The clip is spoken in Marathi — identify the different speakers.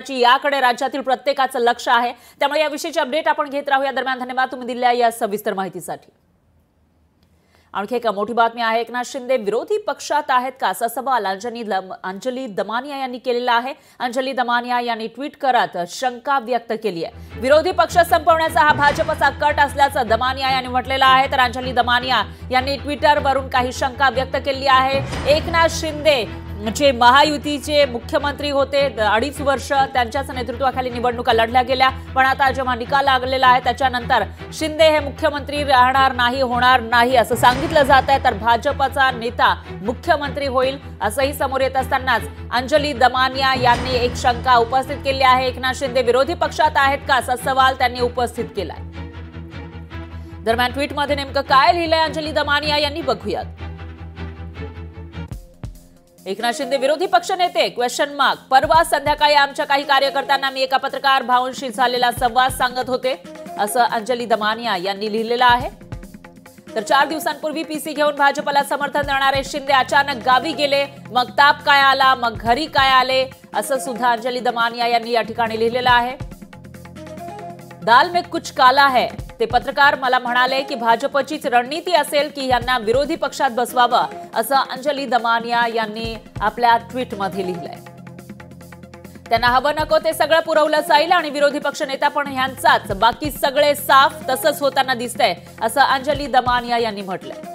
Speaker 1: याकडे राज्यातील प्रत्येकाचं लक्ष आहे। त्यामुळे याविषयीची अपडेट आपण घेत राहूया। दरम्यान धन्यवाद तुम्ही दिलेल्या या सविस्तर माहितीसाठी। आणखी एक मोठी बातमी आहे। एकनाथ शिंदे विरोधी पक्षात आहेत का असा सवाल अंजली दमानिया यांनी केलेला आहे। अंजली दमानिया यांनी ट्विट करत शंका व्यक्त केली आहे। विरोधी पक्ष संपवण्याचा हा भाजपचा कट असल्याचं दमानिया यांनी म्हटलेलं आहे। तर अंजली दमानिया यांनी ट्विटरवरून काही शंका व्यक्त केली आहे। एकनाथ शिंदे जे महायुतीचे मुख्यमंत्री होते 2.5 वर्ष त्यांच्याच नेतृत्वाखाली निवडणुका लढल्या गेल्या, पण आता जेव्हा निकाल लागलेला आहे त्याच्यानंतर शिंदे हे मुख्यमंत्री राहणार नाही, होणार नाही असं सांगितलं जात आहे। तर भाजपचा नेता मुख्यमंत्री होईल असंही समोर येत असतानाच अंजली दमानिया यांनी एक शंका उपस्थित केली आहे। एकनाथ शिंदे विरोधी पक्षात आहेत का असा सवाल त्यांनी उपस्थित केलाय। दरम्यान ट्विटमध्ये नेमकं काय लिहिलंय अंजली दमानिया यांनी बघूयात। एकनाथ शिंदे विरोधी पक्षनेते क्वेश्चन मार्क। परवा संध्याकाळी आमच्या काही कार्यकर्त्यांना मी एका पत्रकार भाऊंशी झालेला संवाद सांगत होते असं अंजली दमानिया यांनी लिहिलेलं आहे। तर 4 दिवसांपूर्वी पीसी घेऊन भाजपला समर्थन देणारे शिंदे अचानक गावी गेले, मग ताप काय आला, मग घरी काय आले असं सुद्धा अंजली दमानिया यांनी या ठिकाणी लिहिलेलं आहे। दाल में कुछ काला है ते पत्रकार मला म्हणाले की भाजपचीच रणनीती असेल की यांना विरोधी पक्षात बसवावं असं अंजली दमानिया यांनी आपल्या ट्विटमध्ये लिहिलंय। त्यांना हवं नको ते सगळं पुरवलं जाईल आणि विरोधी पक्ष नेता पण ह्यांचाच, बाकी सगळे साफ तसंच होताना दिसतंय असं अंजली दमानिया यांनी म्हटलंय।